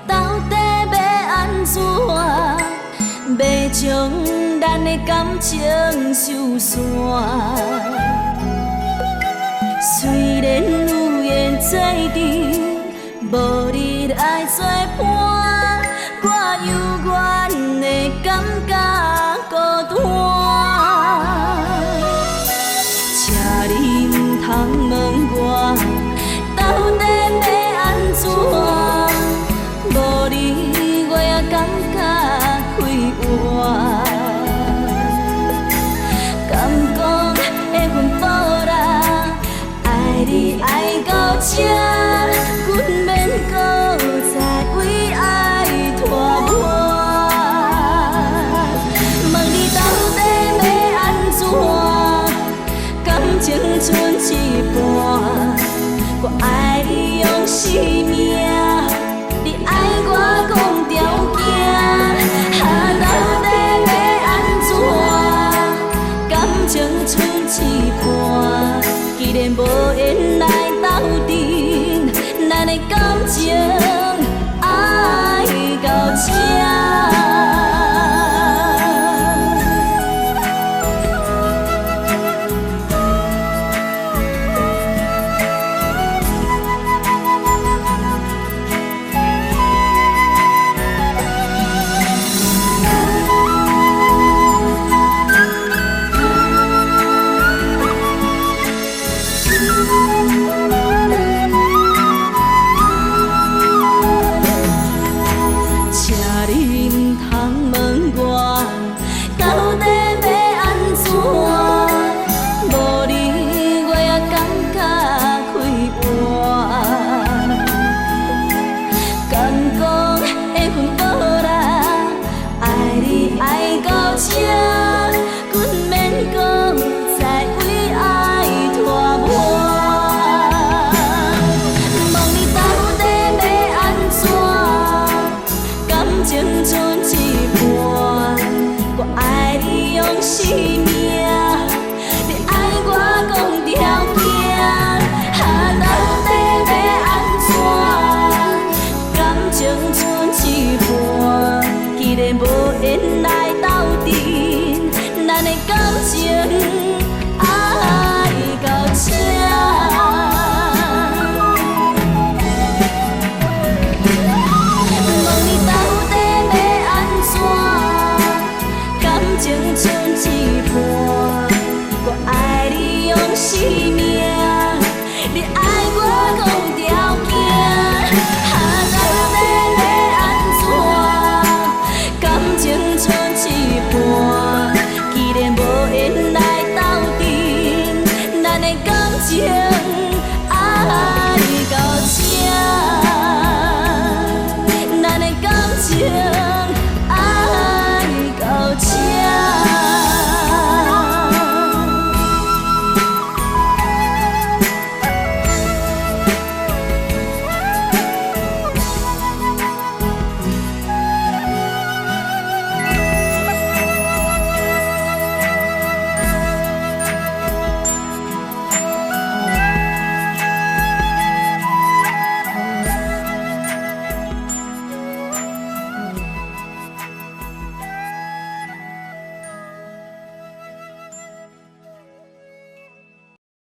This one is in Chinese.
到底要安怎？袂将咱的感情收散。虽然有缘做阵，无你爱作伴，我犹原会感觉孤单。请你唔通问我，到底要安怎？无你我也感觉快活。敢讲会分保啦，爱你爱到这，阮免搁再为爱拖磨。问你到底要安怎？感情剩一半，我爱你用生命，你爱我讲条件，到底要安怎？感情剩一半，既然无缘来斗阵，咱的感情爱到这。生命，你爱我讲条件，到底要安怎？感情剩一半，既然无缘来斗阵，咱的感情爱到这。问你到底要安怎？感情剩一半，我爱你用生命，你爱我讲条件，到底要安怎？感情剩一半，既然无缘来斗阵，咱的感情。